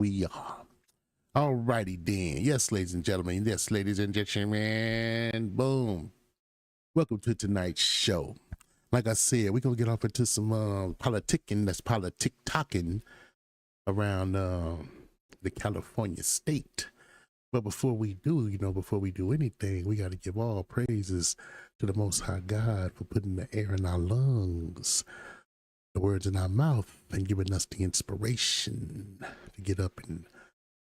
We are. Alrighty then. Yes, ladies and gentlemen. Yes, ladies and gentlemen. Boom. Welcome to tonight's show. Like I said, we're going to get off into some politicking, that's politic talking around the California state. But before we do, before we do anything, we got to give all praises to the Most High God for putting the air in our lungs, the words in our mouth, and giving us the inspiration to get up and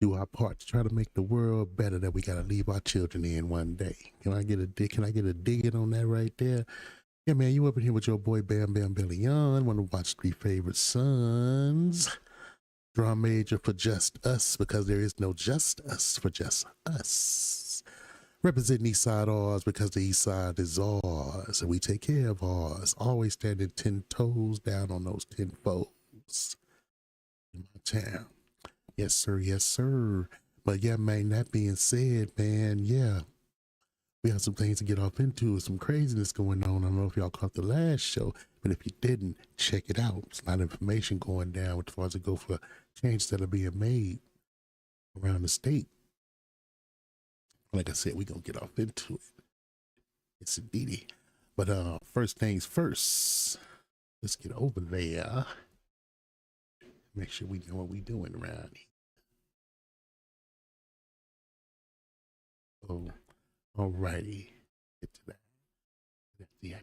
do our part to try to make the world better that we got to leave our children in one day. Can I get a dig in on that right there? Yeah, man, you up in here with your boy Bam Bam Billion, one of Watch 3 favorite sons. Drum major for just us, because there is no just us for just us. Representing Eastside Ours, because the Eastside is ours, and we take care of ours. Always standing 10 toes down on those 10 foes in my town. Yes, sir. Yes, sir. But yeah, man, that being said, man, yeah, we have some things to get off into, some craziness going on. I don't know if y'all caught the last show, but if you didn't, check it out. There's a lot of information going down as far as it go for changes that are being made around the state. Like I said, we're going to get off into it. It's indeedy. But first things first, let's get over there. Make sure we know what we're doing around here. Oh, alrighty. Get to that. Yeah.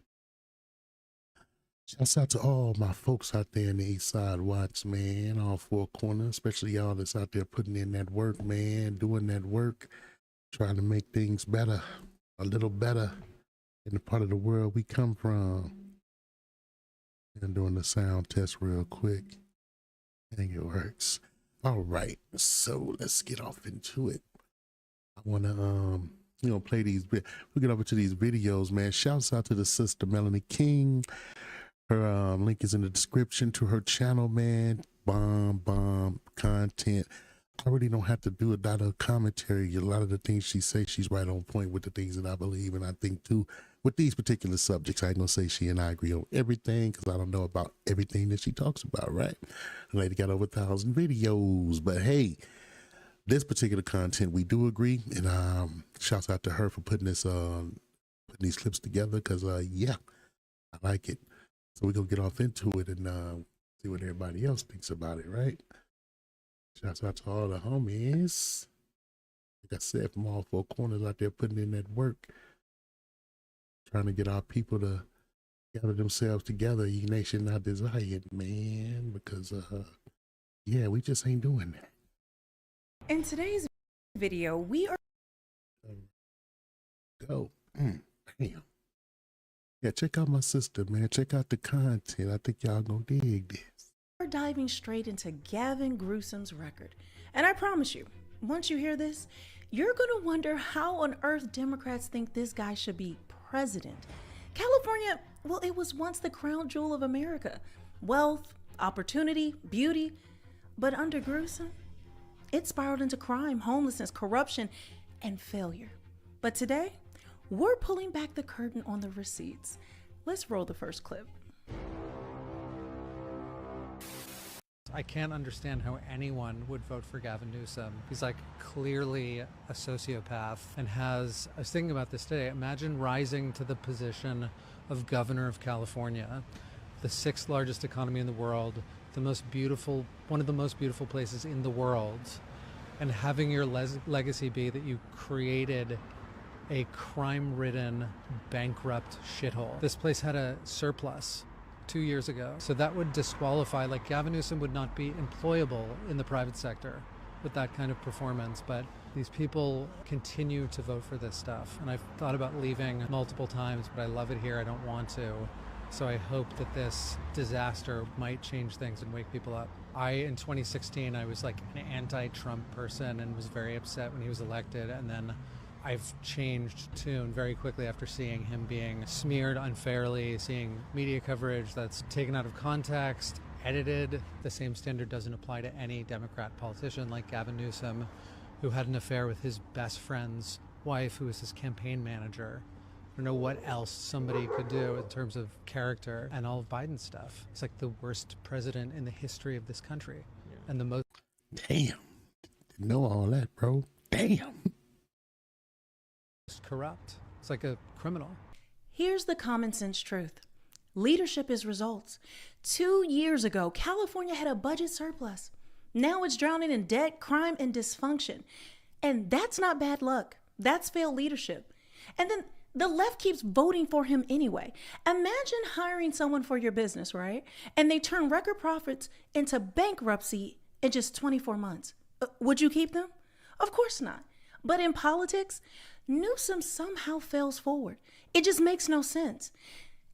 Shouts out to all my folks out there in the Eastside Watch, man, all four corners, especially y'all that's out there putting in that work, man, doing that work, trying to make things better, a little better in the part of the world we come from. And doing the sound test real quick. I think it works. All right, so let's get off into it. I want to, play these. We'll get over to these videos, man. Shouts out to the sister Melanie King. Her link is in the description to her channel, man. Bomb content. I really don't have to do a lot of commentary. A lot of the things she says, she's right on point with the things that I believe, and I think too with these particular subjects. I ain't gonna say she and I agree on everything, because I don't know about everything that she talks about, right? The lady got over 1,000 videos, but hey, this particular content we do agree, and shouts out to her for putting this putting these clips together, because yeah, I like it. So we're gonna get off into it and see what everybody else thinks about it, right? Shouts out to all the homies, like I said, from all four corners out there putting in that work, trying to get our people to gather themselves together. Ye nation not desired, man, because yeah, we just ain't doing that. In today's video, we are go. Damn. Yeah, check out my sister, man. Check out the content. I think y'all gonna dig this. We're diving straight into Gavin Newsom's record. And I promise you, once you hear this, you're gonna wonder how on earth Democrats think this guy should be president. California, well, it was once the crown jewel of America. Wealth, opportunity, beauty. But under Newsom, it spiraled into crime, homelessness, corruption, and failure. But today, we're pulling back the curtain on the receipts. Let's roll the first clip. I can't understand how anyone would vote for Gavin Newsom. He's like clearly a sociopath and I was thinking about this today. Imagine rising to the position of governor of California, the 6th largest economy in the world, one of the most beautiful places in the world, and having your legacy be that you created a crime-ridden, bankrupt shithole. This place had a surplus 2 years ago. So that would disqualify, like Gavin Newsom would not be employable in the private sector with that kind of performance, but these people continue to vote for this stuff. And I've thought about leaving multiple times, but I love it here, I don't want to. So I hope that this disaster might change things and wake people up. In 2016, I was like an anti-Trump person and was very upset when he was elected, and then I've changed tune very quickly after seeing him being smeared unfairly, seeing media coverage that's taken out of context, edited. The same standard doesn't apply to any Democrat politician like Gavin Newsom, who had an affair with his best friend's wife, who was his campaign manager. I don't know what else somebody could do in terms of character, and all of Biden's stuff. He's like the worst president in the history of this country. Yeah. And the most... Damn. Didn't know all that, bro. Damn. It's corrupt. It's like a criminal. Here's the common sense truth. Leadership is results. 2 years ago, California had a budget surplus. Now it's drowning in debt, crime, and dysfunction. And that's not bad luck. That's failed leadership. And then the left keeps voting for him anyway. Imagine hiring someone for your business, right? And they turn record profits into bankruptcy in just 24 months. Would you keep them? Of course not. But in politics, Newsom somehow fails forward. It just makes no sense.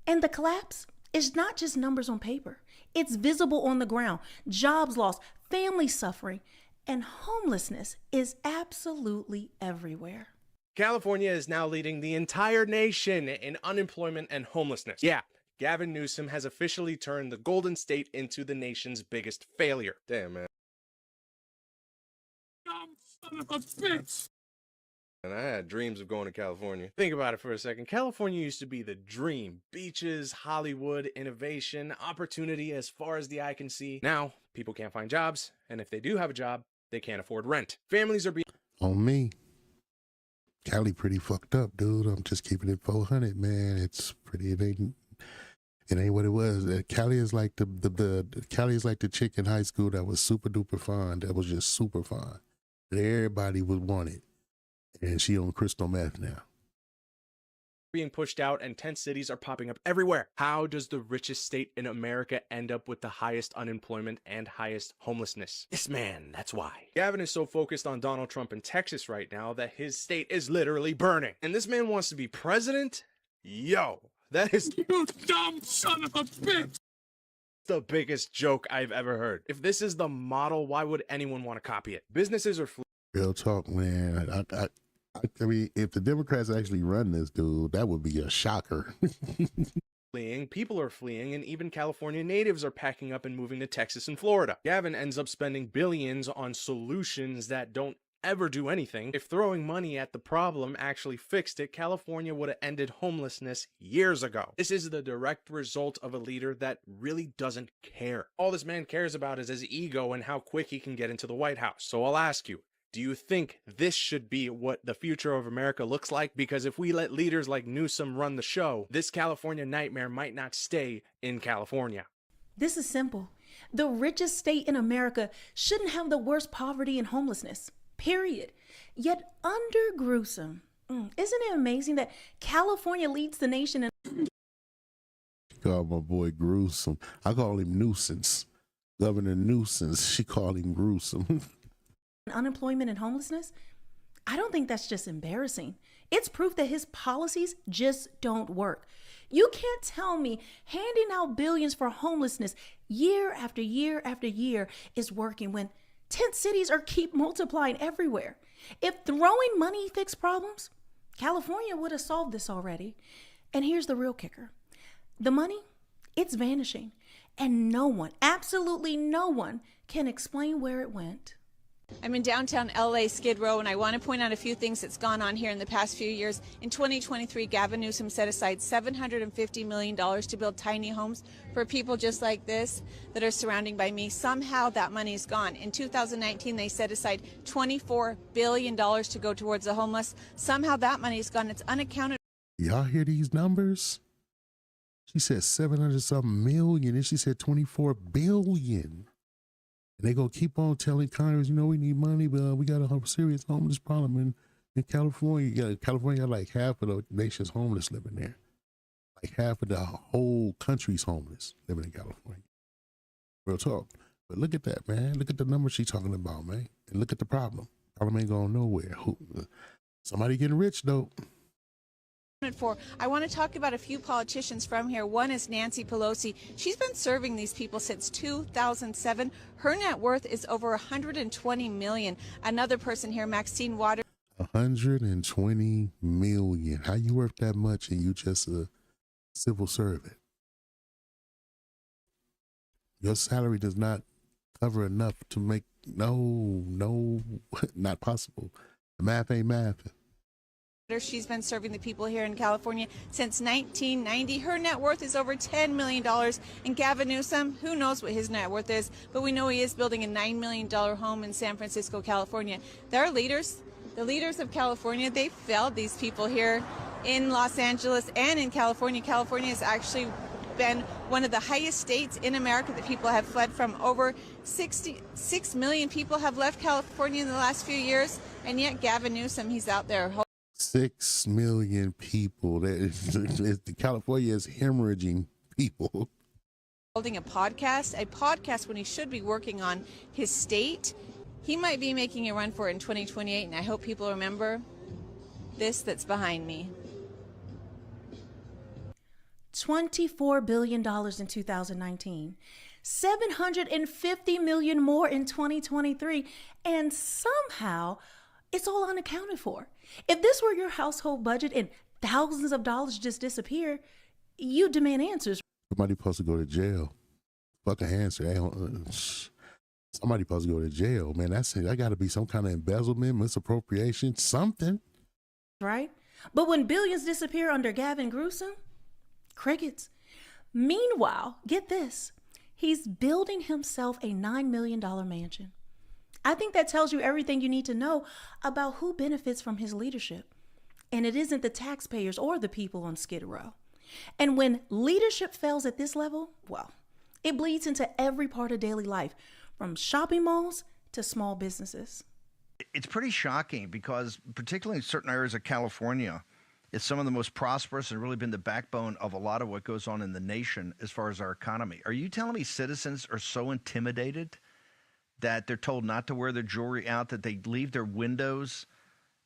And the collapse is not just numbers on paper. It's visible on the ground. Jobs lost, families suffering, and homelessness is absolutely everywhere. California is now leading the entire nation in unemployment and homelessness. Yeah, Gavin Newsom has officially turned the Golden State into the nation's biggest failure. Damn, man. Dumb son of a bitch! And I had dreams of going to California. Think about it for a second. California used to be the dream. Beaches, Hollywood, innovation, opportunity as far as the eye can see. Now, people can't find jobs, and if they do have a job, they can't afford rent. Families are being... On me. Cali pretty fucked up, dude. I'm just keeping it 400, man. It's pretty, it ain't what it was. Cali is like Cali is like the chick in high school that was super duper fun. That was just super fun. That everybody would want it. And she on crystal meth now. Being pushed out and tent cities are popping up everywhere. How does the richest state in America end up with the highest unemployment and highest homelessness? This man, that's why. Gavin is so focused on Donald Trump in Texas right now that his state is literally burning. And this man wants to be president? Yo, that is you dumb son of a bitch. The biggest joke I've ever heard. If this is the model, why would anyone want to copy it? Businesses are Real talk, man. I mean, if the Democrats actually run this, dude, that would be a shocker. fleeing, people are fleeing, and even California natives are packing up and moving to Texas and Florida. Gavin ends up spending billions on solutions that don't ever do anything. If throwing money at the problem actually fixed it, California would have ended homelessness years ago. This is the direct result of a leader that really doesn't care. All this man cares about is his ego and how quick he can get into the White House. So I'll ask you, do you think this should be what the future of America looks like? Because if we let leaders like Newsom run the show, this California nightmare might not stay in California. This is simple. The richest state in America shouldn't have the worst poverty and homelessness, period. Yet under Gruesome, isn't it amazing that California leads the nation in... Call my boy Gruesome. I call him Nuisance. Governor Nuisance. She called him Gruesome. unemployment and homelessness? I don't think that's just embarrassing. It's proof that his policies just don't work. You can't tell me handing out billions for homelessness year after year after year is working when tent cities are keep multiplying everywhere. If throwing money fixed problems, California would have solved this already. And here's the real kicker. The money, it's vanishing. And no one, absolutely no one, can explain where it went. I'm in downtown LA, Skid Row, and I want to point out a few things that's gone on here in the past few years. In 2023, Gavin Newsom set aside $750 million to build tiny homes for people just like this that are surrounding by me. Somehow that money's gone. In 2019, they set aside $24 billion to go towards the homeless. Somehow that money's gone. It's unaccounted. Y'all hear these numbers? She said 700 something million, and she said 24 billion. And they gonna keep on telling Congress, you know, we need money, but we got a serious homeless problem in California. California got like half of the nation's homeless living there. Like half of the whole country's homeless living in California. Real talk. But look at that, man. Look at the numbers she's talking about, man. And look at the problem. Problem ain't going nowhere. Somebody getting rich, though. For. I want to talk about a few politicians from here. One is Nancy Pelosi. She's been serving these people since 2007. Her net worth is over $120 million. Another person here, Maxine Waters. 120 million. How you worth that much and you just a civil servant? Your salary does not cover enough to make, no, not possible. The math ain't math. She's been serving the people here in California since 1990. Her net worth is over $10 million. And Gavin Newsom, who knows what his net worth is, but we know he is building a $9 million home in San Francisco, California. There are leaders, the leaders of California, they failed these people here in Los Angeles and in California. California has actually been one of the highest states in America that people have fled from. Over 66 million people have left California in the last few years, and yet Gavin Newsom, he's out there. 6 million people. California is hemorrhaging people. Holding a podcast when he should be working on his state. He might be making a run for it in 2028, and I hope people remember this that's behind me. $24 billion in 2019, $750 million more in 2023, and somehow it's all unaccounted for. If this were your household budget and thousands of dollars just disappear, you demand answers. Somebody supposed to go to jail. Fuck an answer. Somebody supposed to go to jail, man. That got to be some kind of embezzlement, misappropriation, something. Right? But when billions disappear under Gavin Newsom, crickets. Meanwhile, get this, he's building himself a $9 million mansion. I think that tells you everything you need to know about who benefits from his leadership. And it isn't the taxpayers or the people on Skid Row. And when leadership fails at this level, well, it bleeds into every part of daily life, from shopping malls to small businesses. It's pretty shocking because particularly in certain areas of California, it's some of the most prosperous and really been the backbone of a lot of what goes on in the nation as far as our economy. Are you telling me citizens are so intimidated that they're told not to wear their jewelry out, that they leave their windows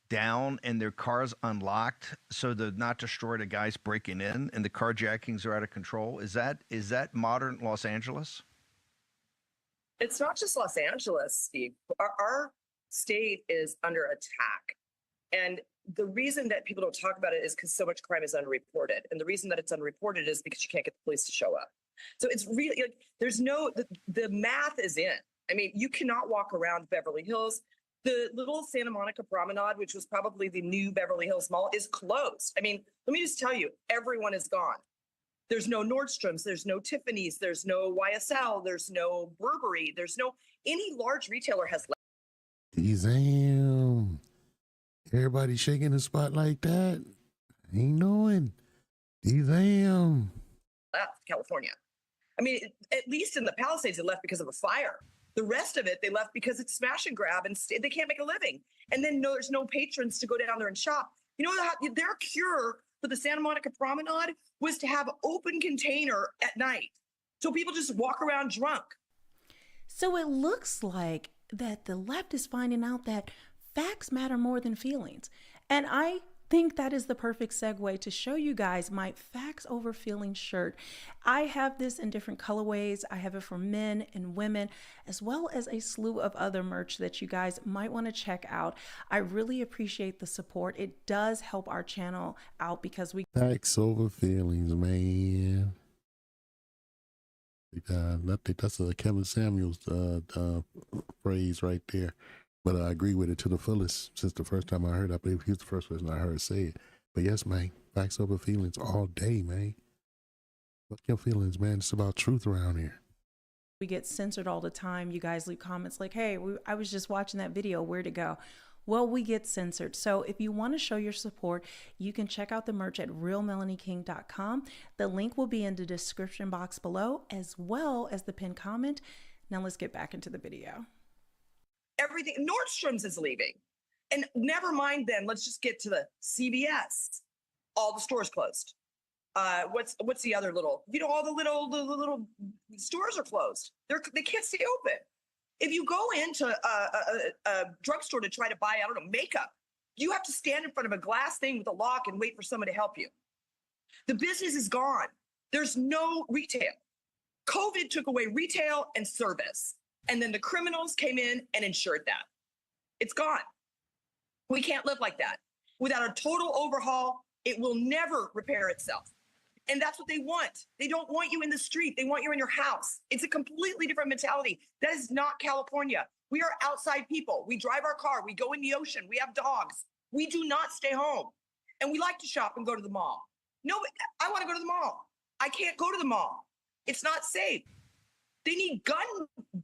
down and their cars unlocked so they're not destroyed to guys breaking in and the carjackings are out of control? Is that modern Los Angeles? It's not just Los Angeles, Steve. Our state is under attack. And the reason that people don't talk about it is because so much crime is unreported. And the reason that it's unreported is because you can't get the police to show up. So it's really, like, there's no, the math is in. I mean, you cannot walk around Beverly Hills. The little Santa Monica Promenade, which was probably the new Beverly Hills Mall, is closed. I mean, let me just tell you, everyone is gone. There's no Nordstrom's, there's no Tiffany's, there's no YSL, there's no Burberry, there's no, any large retailer has left. Damn. Everybody shaking the spot like that? Ain't knowing. Damn. Left California. I mean, at least in the Palisades, it left because of a fire. The rest of it, they left because it's smash and grab and they can't make a living. And then there's no patrons to go down there and shop. You know, their cure for the Santa Monica Promenade was to have open container at night. So people just walk around drunk. So it looks like that the left is finding out that facts matter more than feelings. And I think that is the perfect segue to show you guys my facts over feelings shirt. I have this in different colorways. I have it for men and women, as well as a slew of other merch that you guys might want to check out. I really appreciate the support. It does help our channel out because we Facts over feelings, man. I think that's a Kevin Samuels phrase right there. But I agree with it to the fullest since the first time I heard it. I believe he was the first person I heard say it. But yes, man, facts over feelings all day, man. Fuck your feelings, man. It's about truth around here. We get censored all the time. You guys leave comments like, hey, I was just watching that video. Where'd it go? Well, we get censored. So if you want to show your support, you can check out the merch at realmelanieking.com. The link will be in the description box below, as well as the pinned comment. Now let's get back into the video. Everything, Nordstrom's is leaving. And never mind then, let's just get to the CVS. All the stores closed. What's the other little, all the little stores are closed. They can't stay open. If you go into a drugstore to try to buy, I don't know, makeup, you have to stand in front of a glass thing with a lock and wait for someone to help you. The business is gone. There's no retail. COVID took away retail and service. And then the criminals came in and ensured that. It's gone. We can't live like that. Without a total overhaul, it will never repair itself. And that's what they want. They don't want you in the street. They want you in your house. It's a completely different mentality. That is not California. We are outside people. We drive our car. We go in the ocean. We have dogs. We do not stay home. And we like to shop and go to the mall. No, I want to go to the mall. I can't go to the mall. It's not safe. They need gun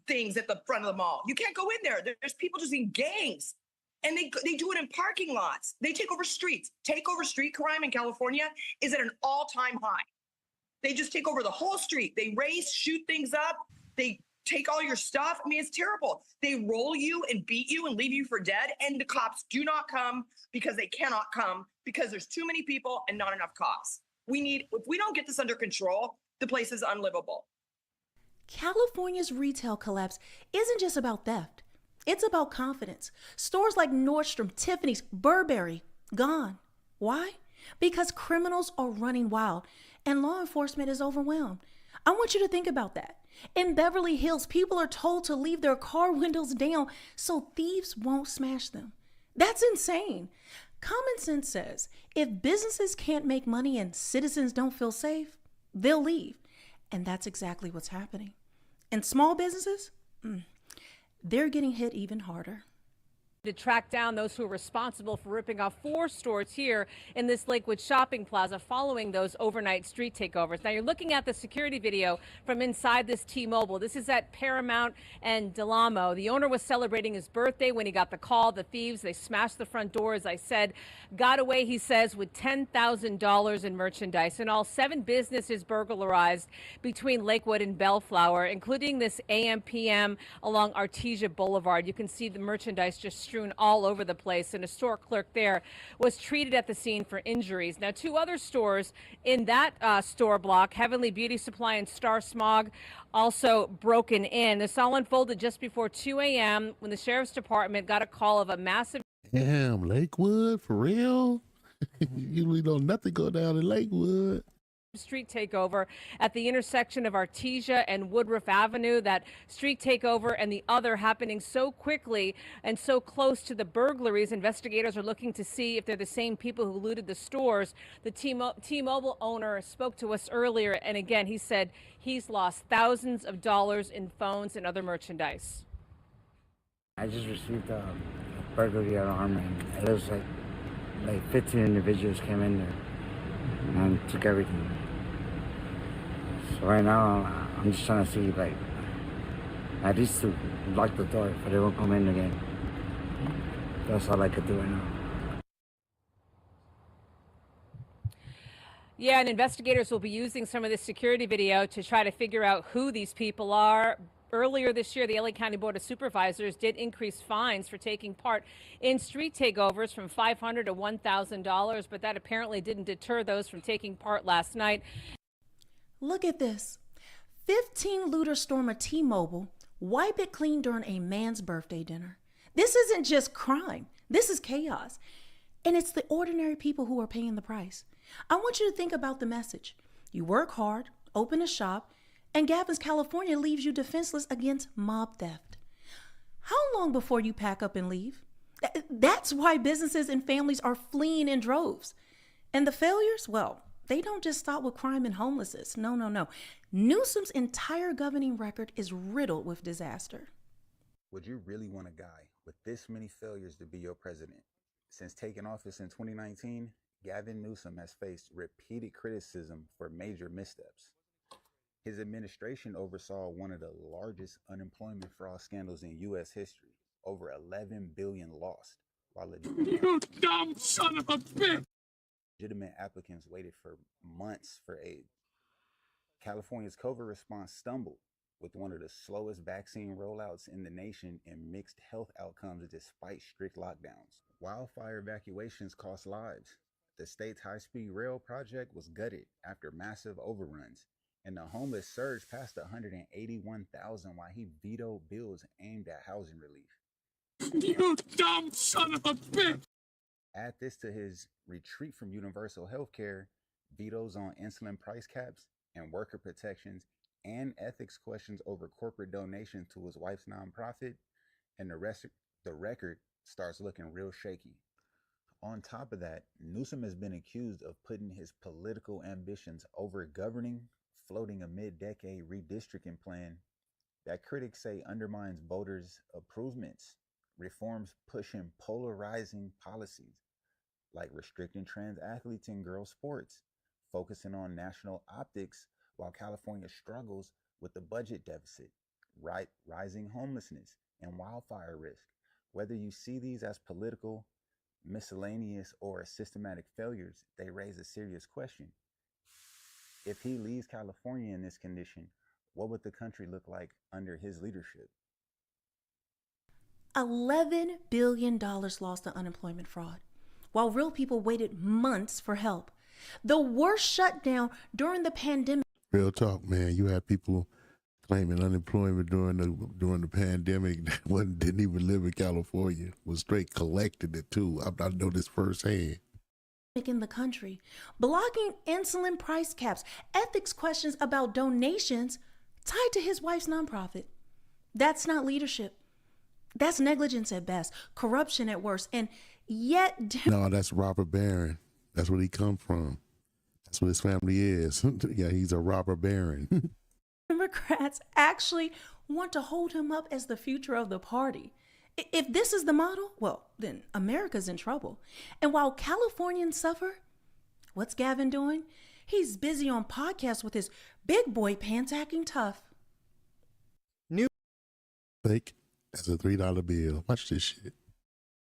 things at the front of the mall. You can't go in there. There's people just in gangs. And they do it in parking lots. They take over streets. Takeover street crime in California is at an all-time high. They just take over the whole street. They race, shoot things up. They take all your stuff. I mean, it's terrible. They roll you and beat you and leave you for dead. And the cops do not come because they cannot come because there's too many people and not enough cops. If we don't get this under control, the place is unlivable. California's retail collapse isn't just about theft. It's about confidence. Stores like Nordstrom, Tiffany's, Burberry, gone. Why? Because criminals are running wild and law enforcement is overwhelmed. I want you to think about that. In Beverly Hills, people are told to leave their car windows down so thieves won't smash them. That's insane. Common sense says if businesses can't make money and citizens don't feel safe, they'll leave. And that's exactly what's happening. And small businesses, they're getting hit even harder. To track down those who are responsible for ripping off 4 stores here in this Lakewood shopping plaza following those overnight street takeovers. Now you're looking at the security video from inside this T-Mobile. This is at Paramount and Delamo. The owner was celebrating his birthday when he got the call. The thieves, they smashed the front door, as I said, got away, he says, with $10,000 in merchandise. In all, 7 businesses burglarized between Lakewood and Bellflower, including this AM/PM along Artesia Boulevard. You can see the merchandise just strewn all over the place, and a store clerk there was treated at the scene for injuries. Now, 2 other stores in that store block, Heavenly Beauty Supply and Star Smog, also broken in. This all unfolded just before 2 a.m. when the sheriff's department got a call of a massive Damn, Lakewood, for real? Usually don't nothing go down in Lakewood. street takeover at the intersection of Artesia and Woodruff Avenue. That street takeover and the other happening so quickly and so close to the burglaries. Investigators are looking to see if they're the same people who looted the stores. The T-Mobile owner spoke to us earlier, and again, he said he's lost thousands of dollars in phones and other merchandise. I just received a burglary alarm, and it was like 15 individuals came in there and took everything. So right now, I'm just trying to see, like, at least to lock the door so they won't come in again. That's all I could do right now. Yeah, and investigators will be using some of this security video to try to figure out who these people are. Earlier this year, the LA County Board of Supervisors did increase fines for taking part in street takeovers from $500 to $1,000, but that apparently didn't deter those from taking part last night. Look at this. 15 looters storm a T-Mobile, wipe it clean during a man's birthday dinner. This isn't just crime. This is chaos. And it's the ordinary people who are paying the price. I want you to think about the message. You work hard, open a shop, and Gavin's California leaves you defenseless against mob theft. How long before you pack up and leave? That's why businesses and families are fleeing in droves. And the failures, well, they don't just stop with crime and homelessness. No. Newsom's entire governing record is riddled with disaster. Would you really want a guy with this many failures to be your president? Since taking office in 2019, Gavin Newsom has faced repeated criticism for major missteps. His administration oversaw one of the largest unemployment fraud scandals in U.S. history, over 11 billion lost, while you dumb son of a bitch! Legitimate applicants waited for months for aid. California's COVID response stumbled with one of the slowest vaccine rollouts in the nation and mixed health outcomes despite strict lockdowns. Wildfire evacuations cost lives. The state's high-speed rail project was gutted after massive overruns. And the homeless surged past 181,000 while he vetoed bills aimed at housing relief. You dumb son of a bitch! Add this to his retreat from universal health care, vetoes on insulin price caps and worker protections, and ethics questions over corporate donations to his wife's nonprofit, and the record starts looking real shaky. On top of that, Newsom has been accused of putting his political ambitions over governing, floating a mid-decade redistricting plan that critics say undermines voters' improvements, reforms pushing polarizing policies. like restricting trans athletes in girls' sports, focusing on national optics while California struggles with the budget deficit, rising homelessness, and wildfire risk. Whether you see these as political, miscellaneous, or systematic failures, they raise a serious question. If he leaves California in this condition, what would the country look like under his leadership? $11 billion lost to unemployment fraud, while real people waited months for help. The worst shutdown during the pandemic. Real talk, man. You had people claiming unemployment during the pandemic that didn't even live in California, was straight collecting it too. I know this firsthand. In the country, blocking insulin price caps, ethics questions about donations tied to his wife's nonprofit. That's not leadership. That's negligence at best, corruption at worst, and yet... No, that's Robert Barron. That's where he come from. That's what his family is. Yeah, he's a robber baron. Democrats actually want to hold him up as the future of the party. If this is the model, well, then America's in trouble. And while Californians suffer, what's Gavin doing? He's busy on podcasts with his big boy pants acting tough. New Fake. That's a $3 bill. Watch this shit.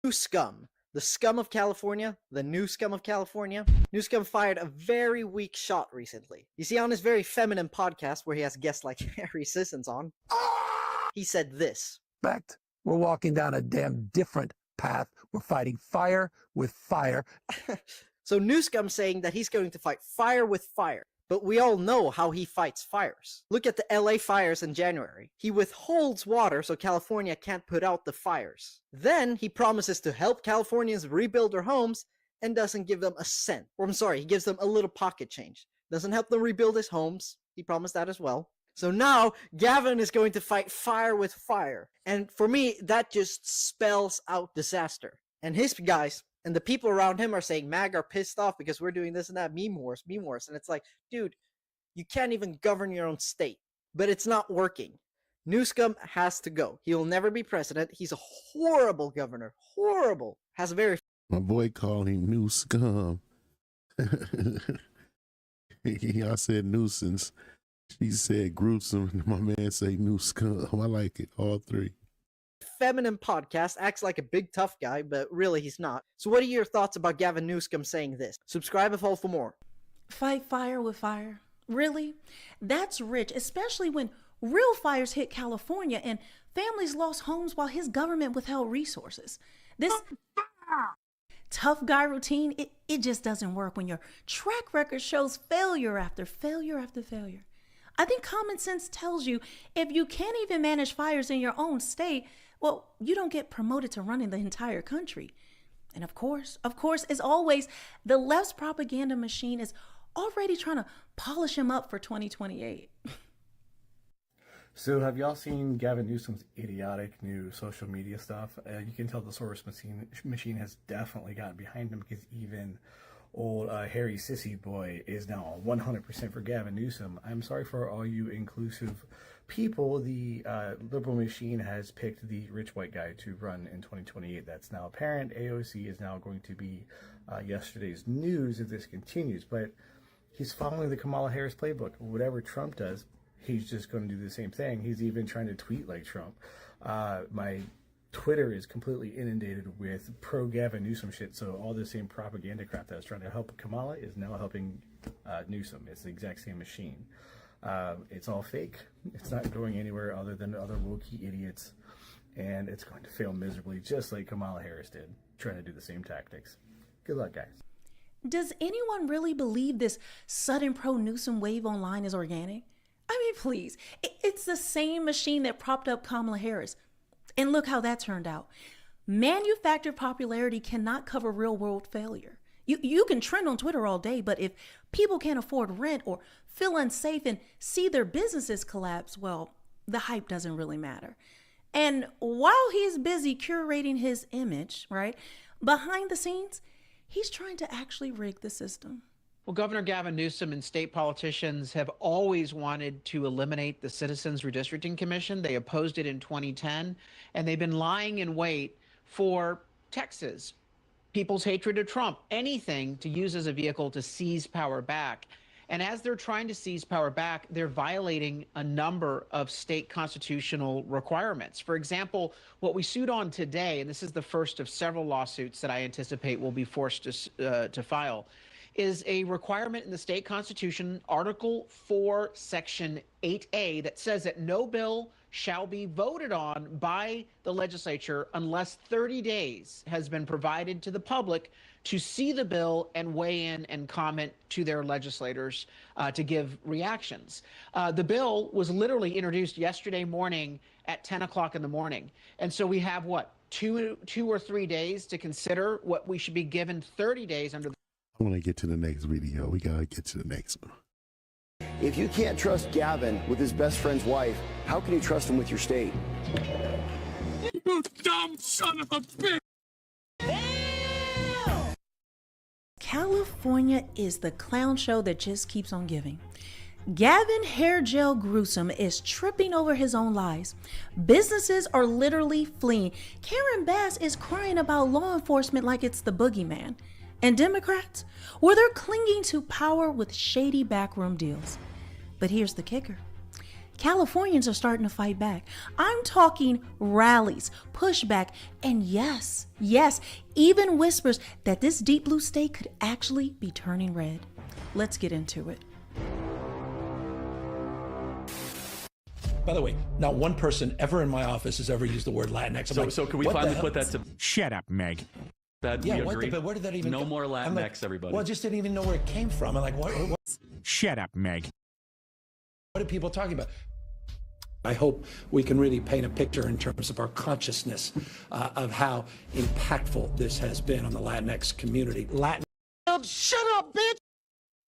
New scum. The scum of California, the new scum of California. New scum fired a very weak shot recently. You see, on his very feminine podcast where he has guests like Harry Sissons on, he said this. Fact, we're walking down a damn different path. We're fighting fire with fire. So New Scum saying that he's going to fight fire with fire. But we all know how he fights fires. Look at the LA fires in January. He withholds water so California can't put out the fires. Then he promises to help Californians rebuild their homes and doesn't give them a cent. Or I'm sorry, he gives them a little pocket change. Doesn't help them rebuild his homes. He promised that as well. So now Gavin is going to fight fire with fire. And for me, that just spells out disaster. And his guys and the people around him are saying MAG are pissed off because we're doing this and that, meme wars. And it's like, dude, you can't even govern your own state. But it's not working. Newscomb has to go. He will never be president. He's a horrible governor. Horrible. Has a very... My boy called him New Scum. I said nuisance. She said gruesome. My man say New Scum. I like it. All three. Feminine podcast, acts like a big tough guy, but really he's not. So what are your thoughts about Gavin Newsom saying this? Subscribe and follow for more. Fight fire with fire? Really? That's rich, especially when real fires hit California and families lost homes while his government withheld resources. This tough guy routine, it just doesn't work when your track record shows failure after failure after failure. I think common sense tells you if you can't even manage fires in your own state, well, you don't get promoted to running the entire country. And of course, as always, the left's propaganda machine is already trying to polish him up for 2028. So have y'all seen Gavin Newsom's idiotic new social media stuff? You can tell the source machine has definitely gotten behind him because even old Harry Sissy boy is now 100% for Gavin Newsom. I'm sorry for all you inclusive people. The liberal machine has picked the rich white guy to run in 2028. That's now apparent. AOC is now going to be yesterday's news if this continues. But he's following the Kamala Harris playbook. Whatever Trump does, he's just going to do the same thing. He's even trying to tweet like Trump. My Twitter is completely inundated with pro-Gavin Newsom shit, so all the same propaganda crap that was trying to help Kamala is now helping Newsom. It's the exact same machine. It's all fake. It's not going anywhere other than other wokey idiots, and it's going to fail miserably, just like Kamala Harris did, trying to do the same tactics. Good luck, guys. Does anyone really believe this sudden pro-Newsom wave online is organic? I mean, please, it's the same machine that propped up Kamala Harris. And look how that turned out. Manufactured popularity cannot cover real-world failure. You can trend on Twitter all day, but if people can't afford rent or feel unsafe and see their businesses collapse, well, the hype doesn't really matter. And while he's busy curating his image, right, behind the scenes, he's trying to actually rig the system. Well, Governor Gavin Newsom and state politicians have always wanted to eliminate the Citizens Redistricting Commission. They opposed it in 2010, and they've been lying in wait for Texas people's hatred of Trump, anything to use as a vehicle to seize power back. And as they're trying to seize power back, they're violating a number of state constitutional requirements. For example, what we sued on today, and this is the first of several lawsuits that I anticipate will be forced to file, is a requirement in the state constitution, Article 4, Section 8A, that says that no bill shall be voted on by the legislature unless 30 days has been provided to the public to see the bill and weigh in and comment to their legislators to give reactions. The bill was literally introduced yesterday morning at 10 o'clock in the morning. And so we have, what, two or 3 days to consider what we should be given 30 days under. I want to get to the next video. We got to get to the next one. If you can't trust Gavin with his best friend's wife, how can you trust him with your state? You dumb son of a bitch! California is the clown show that just keeps on giving. Gavin Hair Gel Gruesome is tripping over his own lies. Businesses are literally fleeing. Karen Bass is crying about law enforcement like it's the boogeyman. And Democrats, well, they're clinging to power with shady backroom deals. But here's the kicker. Californians are starting to fight back. I'm talking rallies, pushback, and yes, even whispers that this deep blue state could actually be turning red. Let's get into it. By the way, not one person ever in my office has ever used the word Latinx. So can we finally put that to... Shut up, Meg. That yeah, we agree? But where did that even No more Latinx, like, everybody. Well, I just didn't even know where it came from. I'm like, what? Shut up, Meg. What are people talking about? I hope we can really paint a picture in terms of our consciousness of how impactful this has been on the Latinx community. Shut up, bitch!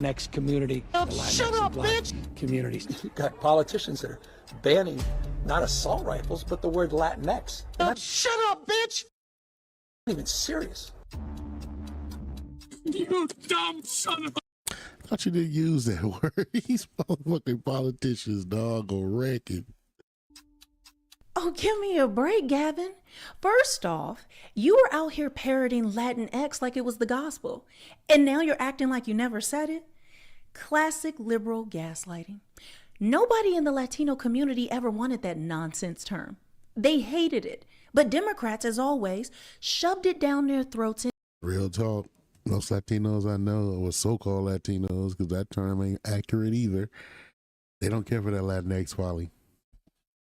Latinx community. Shut up, bitch! Communities. You've got politicians that are banning not assault rifles, but the word Latinx. Shut up, bitch! Not even serious. You dumb son of a... I thought you didn't use that word. These motherfucking politicians, dog, go wrecking. Oh, give me a break, Gavin. First off, you were out here parroting Latinx like it was the gospel. And now you're acting like you never said it. Classic liberal gaslighting. Nobody in the Latino community ever wanted that nonsense term. They hated it. But Democrats, as always, shoved it down their throats. Real talk. Most Latinos I know, or so-called Latinos, because that term ain't accurate either, they don't care for that Latinx folly.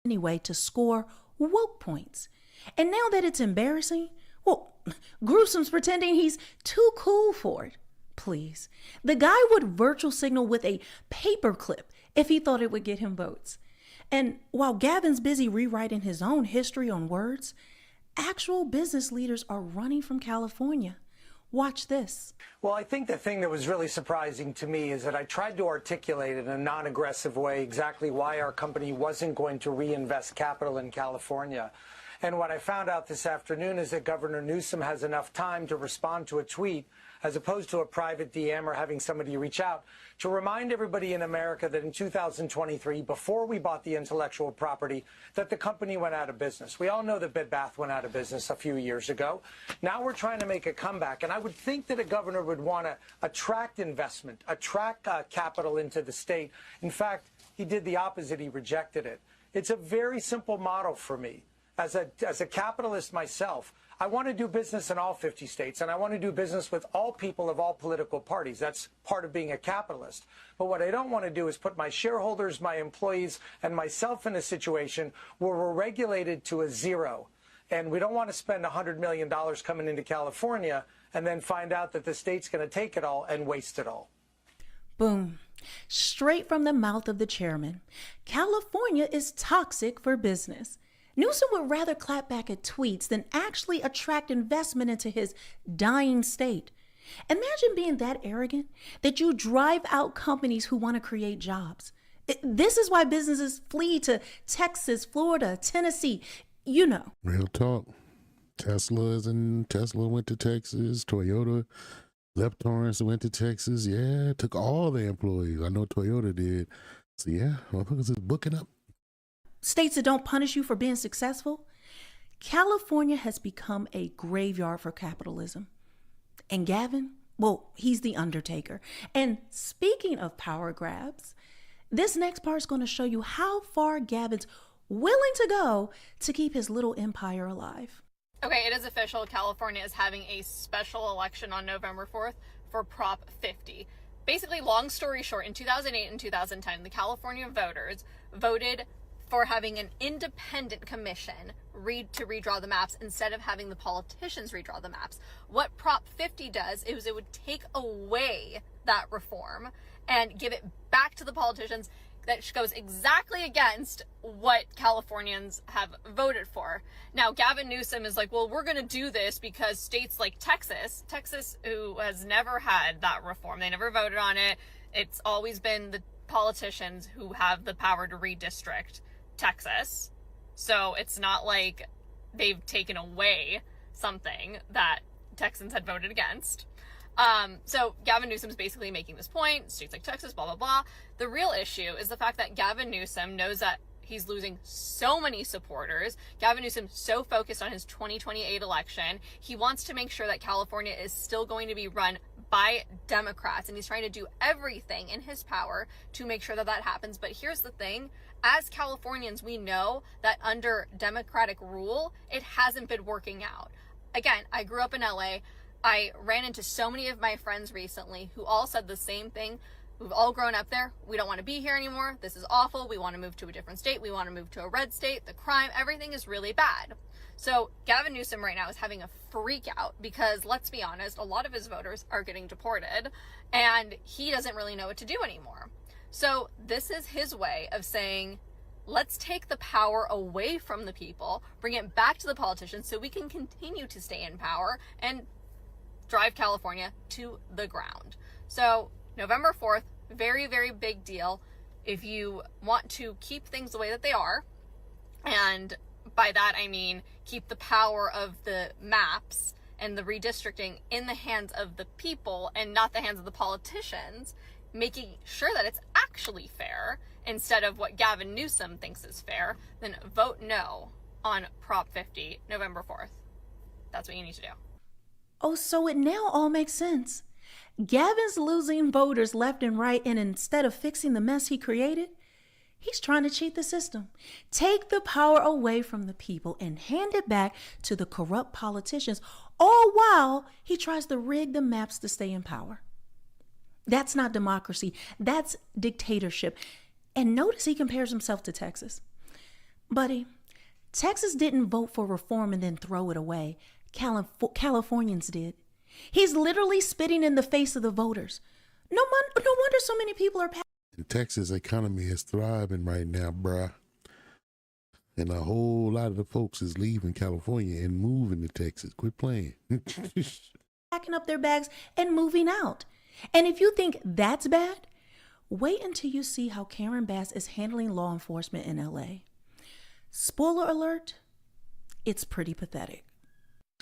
Anyway, to score woke points. And now that it's embarrassing, well, Gruesome's pretending he's too cool for it. Please. The guy would virtual signal with a paperclip if he thought it would get him votes. And while Gavin's busy rewriting his own history on words, actual business leaders are running from California. Watch this. Well, I think the thing that was really surprising to me is that I tried to articulate in a non-aggressive way exactly why our company wasn't going to reinvest capital in California. And what I found out this afternoon is that Governor Newsom has enough time to respond to a tweet as opposed to a private DM or having somebody reach out to remind everybody in America that in 2023, before we bought the intellectual property, that the company went out of business. We all know that Bed Bath went out of business a few years ago. Now we're trying to make a comeback. And I would think that a governor would want to attract investment, attract capital into the state. In fact, he did the opposite. He rejected it. It's a very simple model for me. As a capitalist myself, I want to do business in all 50 states, and I want to do business with all people of all political parties. That's part of being a capitalist. But what I don't want to do is put my shareholders, my employees, and myself in a situation where we're regulated to a zero. And we don't want to spend $100 million coming into California and then find out that the state's going to take it all and waste it all. Boom. Straight from the mouth of the chairman. California is toxic for business. Newsom would rather clap back at tweets than actually attract investment into his dying state. Imagine being that arrogant that you drive out companies who want to create jobs. This is why businesses flee to Texas, Florida, Tennessee, you know. Real talk. Tesla went to Texas. Toyota left Torrance and went to Texas. Yeah, took all the employees. I know Toyota did. So yeah, motherfuckers is booking up. States that don't punish you for being successful. California has become a graveyard for capitalism. And Gavin, well, he's the Undertaker. And speaking of power grabs, this next part is going to show you how far Gavin's willing to go to keep his little empire alive. Okay, it is official. California is having a special election on November 4th for Prop 50. Basically, long story short, in 2008 and 2010, the California voters voted for having an independent commission to redraw the maps instead of having the politicians redraw the maps. What Prop 50 does is it would take away that reform and give it back to the politicians. That goes exactly against what Californians have voted for. Now, Gavin Newsom is like, well, we're going to do this because states like Texas, who has never had that reform, they never voted on it. It's always been the politicians who have the power to redistrict Texas. So it's not like they've taken away something that Texans had voted against. So Gavin Newsom's basically making this point, states like Texas, blah, blah, blah. The real issue is the fact that Gavin Newsom knows that he's losing so many supporters. Gavin Newsom's so focused on his 2028 election. He wants to make sure that California is still going to be run by Democrats, and he's trying to do everything in his power to make sure that that happens. But here's the thing. As Californians, we know that under Democratic rule, it hasn't been working out. Again, I grew up in LA. I ran into so many of my friends recently who all said the same thing. We've all grown up there. We don't want to be here anymore. This is awful. We want to move to a different state. We want to move to a red state. The crime, everything is really bad. So Gavin Newsom right now is having a freak out because, let's be honest, a lot of his voters are getting deported and he doesn't really know what to do anymore. So this is his way of saying, let's take the power away from the people, bring it back to the politicians so we can continue to stay in power and drive California to the ground. So November 4th, very, very big deal. If you want to keep things the way that they are, and by that I mean keep the power of the maps and the redistricting in the hands of the people and not the hands of the politicians, making sure that it's actually fair instead of what Gavin Newsom thinks is fair, then vote no on Prop 50 November 4th. That's what you need to do. Oh, so it now all makes sense. Gavin's losing voters left and right, and instead of fixing the mess he created, he's trying to cheat the system, take the power away from the people and hand it back to the corrupt politicians, all while he tries to rig the maps to stay in power. That's not democracy. That's dictatorship. And notice he compares himself to Texas. Buddy, Texas didn't vote for reform and then throw it away. Californians did. He's literally spitting in the face of the voters. No wonder so many people are The Texas economy is thriving right now, bruh. And a whole lot of the folks is leaving California and moving to Texas. Quit playing. packing up their bags and moving out. And if you think that's bad, wait until you see how Karen Bass is handling law enforcement in LA. Spoiler alert, it's pretty pathetic.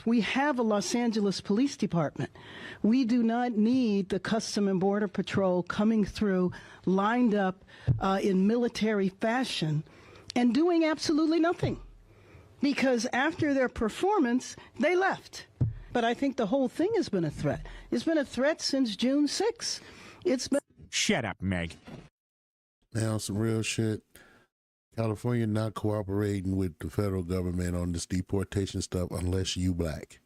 We have a Los Angeles Police Department. We do not need the Custom and Border Patrol coming through, lined up in military fashion and doing absolutely nothing. Because after their performance, they left. But I think the whole thing has been a threat. It's been a threat since June 6th. It's been... Shut up, Meg. Now, some real shit. California not cooperating with the federal government on this deportation stuff unless you black.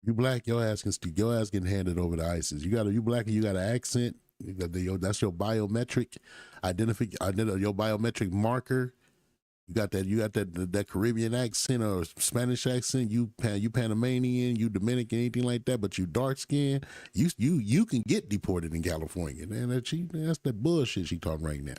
You black, your ass getting handed over to ISIS. You black and you got an accent. That's your biometric your biometric marker. You got that Caribbean accent or Spanish accent. You Panamanian, you Dominican, anything like that. But you dark skin, you can get deported in California. Man, that's that bullshit she talking right now.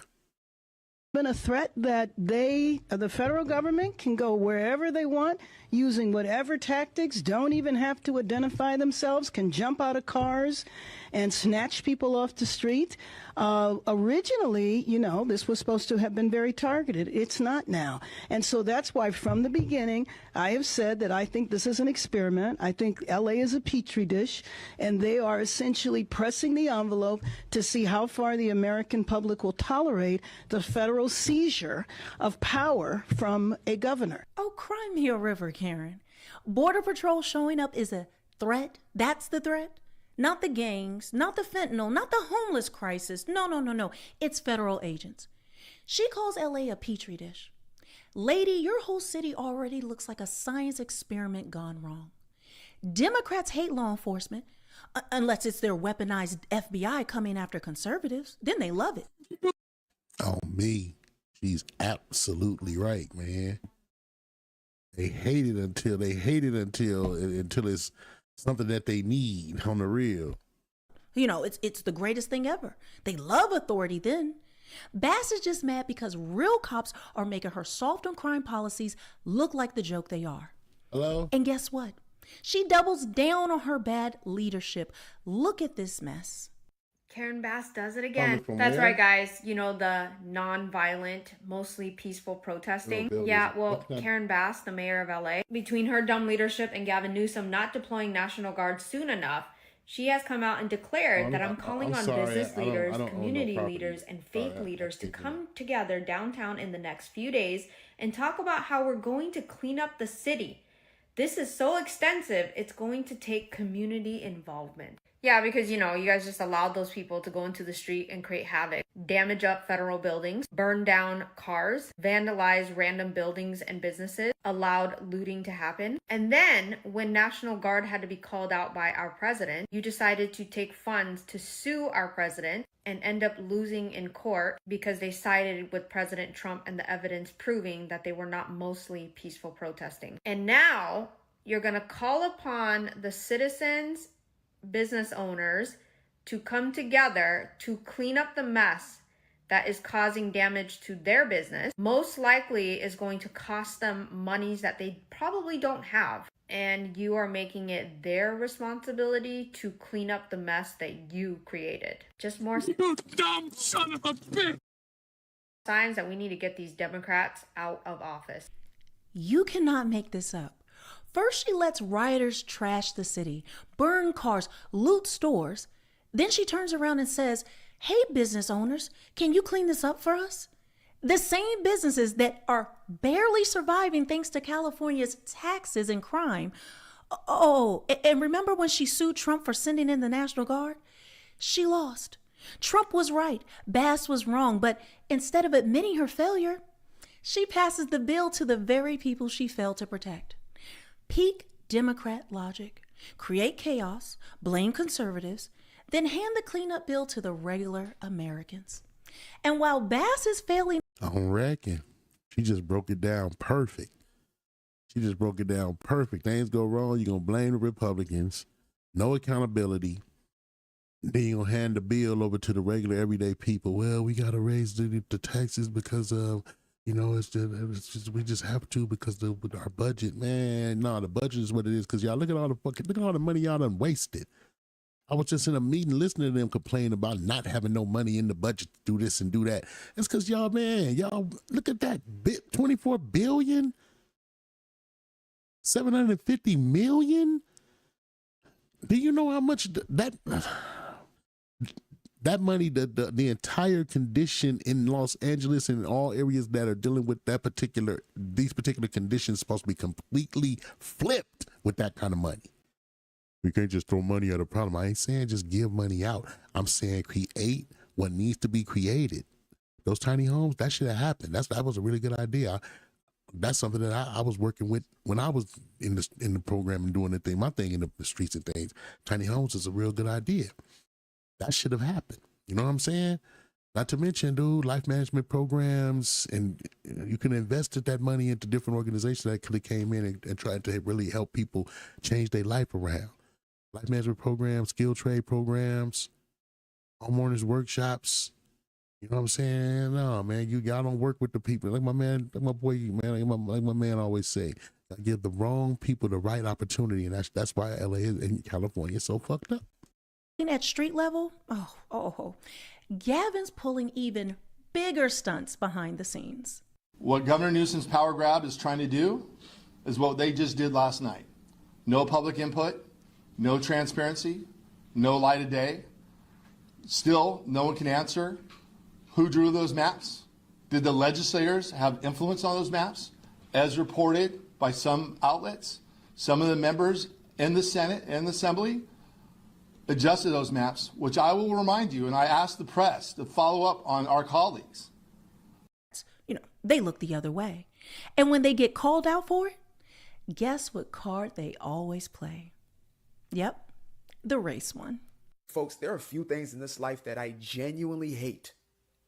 Been a threat that the federal government can go wherever they want using whatever tactics, don't even have to identify themselves, can jump out of cars and snatch people off the street. Originally, this was supposed to have been very targeted. It's not now. And so that's why from the beginning, I have said that I think this is an experiment. I think LA is a petri dish, and they are essentially pressing the envelope to see how far the American public will tolerate the federal seizure of power from a governor. Oh, cry me a river, Karen. Border Patrol showing up is a Threat? That's the threat? Not the gangs, not the fentanyl, not the homeless crisis. No. It's federal agents. She calls LA a petri dish. Lady, your whole city already looks like a science experiment gone wrong. Democrats hate law enforcement, unless it's their weaponized FBI coming after conservatives. Then they love it. On me, she's absolutely right, man. They hate it until it's something that they need on the real. You know, it's the greatest thing ever. They love authority then. Bass is just mad because real cops are making her soft on crime policies look like the joke they are. Hello? And guess what? She doubles down on her bad leadership. Look at this mess. Karen Bass does it again. That's Right, guys. You know, the non-violent, mostly peaceful protesting. Yeah, well, Karen Bass, the mayor of LA, between her dumb leadership and Gavin Newsom not deploying National Guard soon enough, she has come out and declared that I'm calling on business leaders, community leaders, and faith leaders to come together downtown in the next few days and talk about how we're going to clean up the city. This is so extensive, it's going to take community involvement. Yeah, because, you know, you guys just allowed those people to go into the street and create havoc, damage up federal buildings, burn down cars, vandalize random buildings and businesses, allowed looting to happen. And then when National Guard had to be called out by our president, you decided to take funds to sue our president and end up losing in court because they sided with President Trump and the evidence proving that they were not mostly peaceful protesting. And now you're going to call upon the citizens, business owners to come together to clean up the mess that is causing damage to their business. Most likely is going to cost them monies that they probably don't have. And you are making it their responsibility to clean up the mess that you created. Just more You dumb son of a bitch! signs that we need to get these Democrats out of office. You cannot make this up. First, she lets rioters trash the city, burn cars, loot stores. Then she turns around and says, hey, business owners, can you clean this up for us? The same businesses that are barely surviving thanks to California's taxes and crime. Oh, and remember when she sued Trump for sending in the National Guard? She lost. Trump was right. Bass was wrong. But instead of admitting her failure, she passes the bill to the very people she failed to protect. Peak Democrat logic. Create chaos, blame conservatives, then hand the cleanup bill to the regular Americans. And while Bass is failing, I don't reckon. She just broke it down perfect. Things go wrong, you're going to blame the Republicans. No accountability. Then you're going to hand the bill over to the regular everyday people. Well, we got to raise the taxes because of, you know, it's just we just have to because with our budget, man. No, the budget is what it is. Because y'all look at all the money y'all done wasted. I was just in a meeting listening to them complain about not having no money in the budget to do this and do that. It's because y'all look at that bit, 24 billion, 750 million. Do you know how much that money, the entire condition in Los Angeles and in all areas that are dealing with these particular conditions supposed to be completely flipped with that kind of money. We can't just throw money at a problem. I ain't saying just give money out. I'm saying create what needs to be created. Those tiny homes, that should have happened. That was a really good idea. That's something that I was working with when I was in the program and doing my thing in the streets and things. Tiny homes is a real good idea. That should have happened. You know what I'm saying? Not to mention, dude, life management programs, and you can invest that money into different organizations that could have came in and tried to really help people change their life around. Life management programs, skill trade programs, homeowners workshops. You know what I'm saying? No, man, y'all don't work with the people. Like my man, like my boy, man, like my man always say, I give the wrong people the right opportunity, and that's why LA and California is so fucked up. at street level, Gavin's pulling even bigger stunts behind the scenes. What Governor Newsom's power grab is trying to do is what they just did last night. No public input, no transparency, no light of day. Still, no one can answer who drew those maps. Did the legislators have influence on those maps? As reported by some outlets, some of the members in the Senate and the Assembly adjusted those maps, which I will remind you, and I asked the press to follow up on our colleagues. They look the other way. And when they get called out for it, guess what card they always play? Yep, the race one. Folks, there are a few things in this life that I genuinely hate.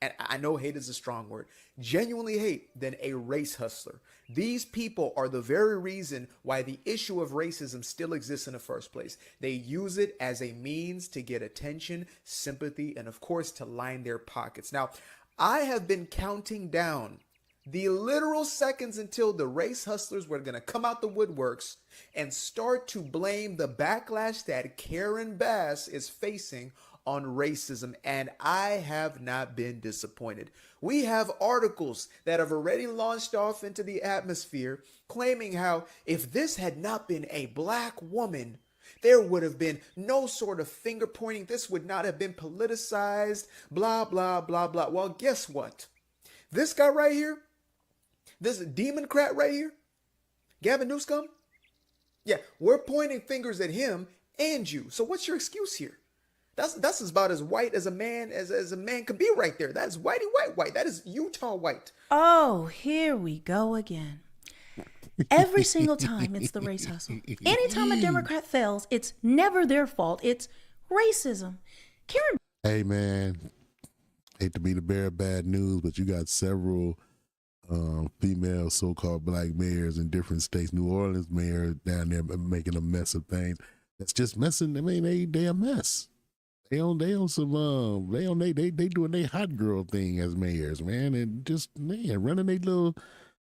And I know hate is a strong word, genuinely hate than a race hustler. These people are the very reason why the issue of racism still exists in the first place. They use it as a means to get attention, sympathy, and of course to line their pockets. Now, I have been counting down the literal seconds until the race hustlers were going to come out the woodworks and start to blame the backlash that Karen Bass is facing on racism, and I have not been disappointed. We have articles that have already launched off into the atmosphere claiming how if this had not been a black woman, there would have been no sort of finger pointing. This would not have been politicized, blah, blah, blah, blah. Well, guess what? This guy right here, this Democrat right here, Gavin Newsom, yeah, we're pointing fingers at him and you. So what's your excuse here? That's about as white as a man as a man can be right there. That is whitey white. That is Utah white. Oh, here we go again. Every single time it's the race hustle. Anytime a Democrat fails, it's never their fault. It's racism. Karen. Hey, man, hate to be the bearer of bad news, but you got several female so-called black mayors in different states. New Orleans mayor down there making a mess of things. That's just messing. I mean, they a mess. They doing their hot girl thing as mayors, man, and just running their little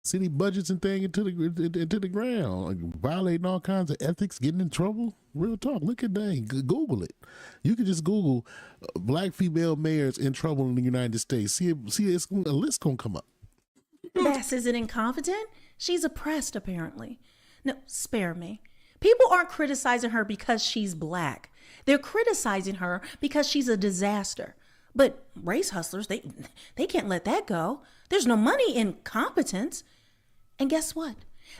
city budgets and thing into the ground, like violating all kinds of ethics, getting in trouble. Real talk. Look at that. Google it. You can just Google black female mayors in trouble in the United States. See, it's a list gonna come up. Bass isn't incompetent. She's oppressed, apparently. No, spare me. People aren't criticizing her because she's black. They're criticizing her because she's a disaster. But race hustlers, they can't let that go. There's no money in competence. And guess what?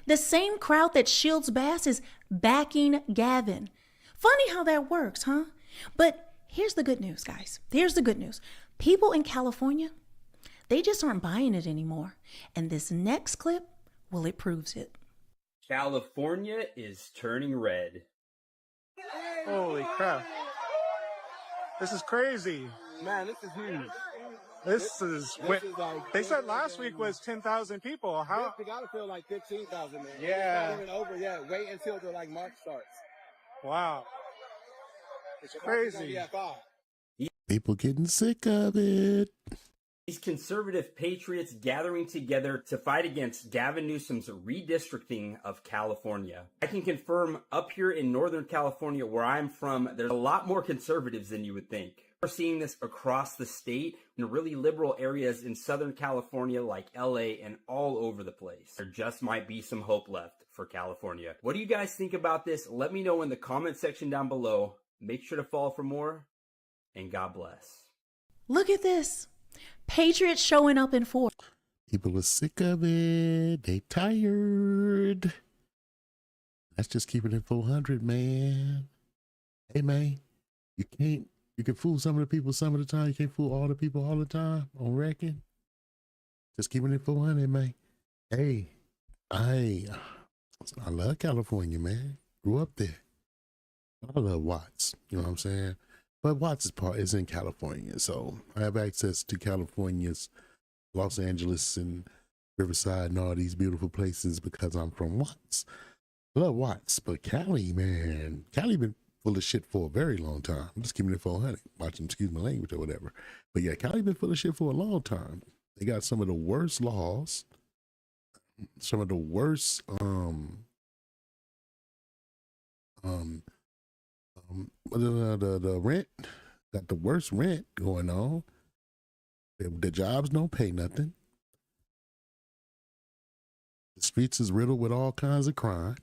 The same crowd that shields Bass is backing Gavin. Funny how that works, huh? But here's the good news, guys. Here's the good news. People in California, they just aren't buying it anymore. And this next clip, well, it proves it. California is turning red. Holy crap. This is crazy. Man, this is huge. This is like, they said last week was 10,000 people. How? It gotta feel like 15,000, man. Yeah. It's not even over yet. Wait until the march starts. Wow. It's crazy. People getting sick of it. These conservative patriots gathering together to fight against Gavin Newsom's redistricting of California. I can confirm up here in Northern California, where I'm from, there's a lot more conservatives than you would think. We're seeing this across the state in really liberal areas in Southern California like LA and all over the place. There just might be some hope left for California. What do you guys think about this? Let me know in the comment section down below. Make sure to follow for more, and God bless. Look at this. Patriots showing up in force. People are sick of it. They tired. Let's just keep it at 400, man. Hey, man, you can fool some of the people some of the time. You can't fool all the people all the time, I reckon. Just keep it at 400, man. Hey, I love California, man. Grew up there. I love Watts, you know what I'm saying? But Watts' part is in California, so I have access to California's Los Angeles and Riverside and all these beautiful places because I'm from Watts. I love Watts, but Cali, man, Cali been full of shit for a very long time. I'm just keeping it 400, watching, excuse my language or whatever. But yeah, Cali been full of shit for a long time. They got some of the worst laws, some of the worst the rent, got the worst rent going on. The jobs don't pay nothing. The streets is riddled with all kinds of crime.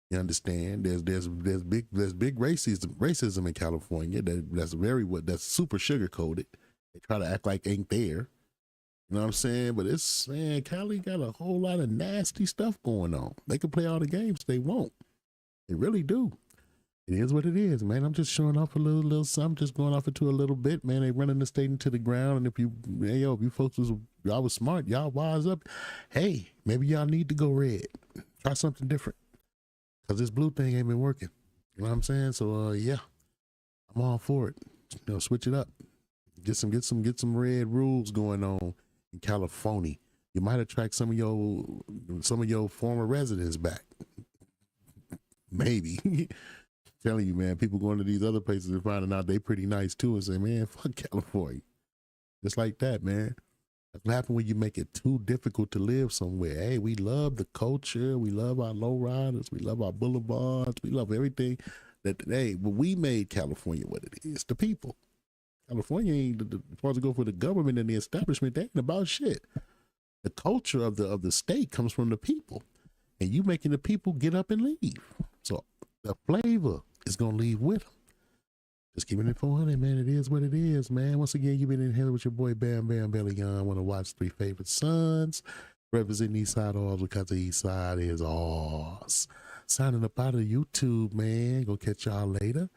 You understand? There's big racism in California. That's super sugar coated. They try to act like ain't there. You know what I'm saying? But Cali got a whole lot of nasty stuff going on. They can play all the games they want. They really do. It is what it is, man. I'm just showing off a little something, just going off into a little bit, man. They running the state into the ground. And if you folks y'all was smart, y'all wise up. Hey, maybe y'all need to go red. Try something different. Cause this blue thing ain't been working. You know what I'm saying? So yeah, I'm all for it. Switch it up. Get some red rules going on in California. You might attract some of your former residents back. Maybe. Telling you, man, people going to these other places and finding out they pretty nice too and say, man, fuck California. Just like that, man. That's what happens when you make it too difficult to live somewhere. Hey, we love the culture. We love our lowriders. We love our boulevards. We love everything. But we made California what it is. The people. California ain't, as far as to go for the government and the establishment, they ain't about shit. The culture of the state comes from the people. And you making the people get up and leave. So the flavor is going to leave with them. Just keeping it 400, man. It is what it is, man. Once again, you've been in here with your boy Bam Bam Belly on. Want to watch 3 favorite sons. Representing Eastside all because the Eastside is ours. Signing up out of YouTube, man. Go catch y'all later.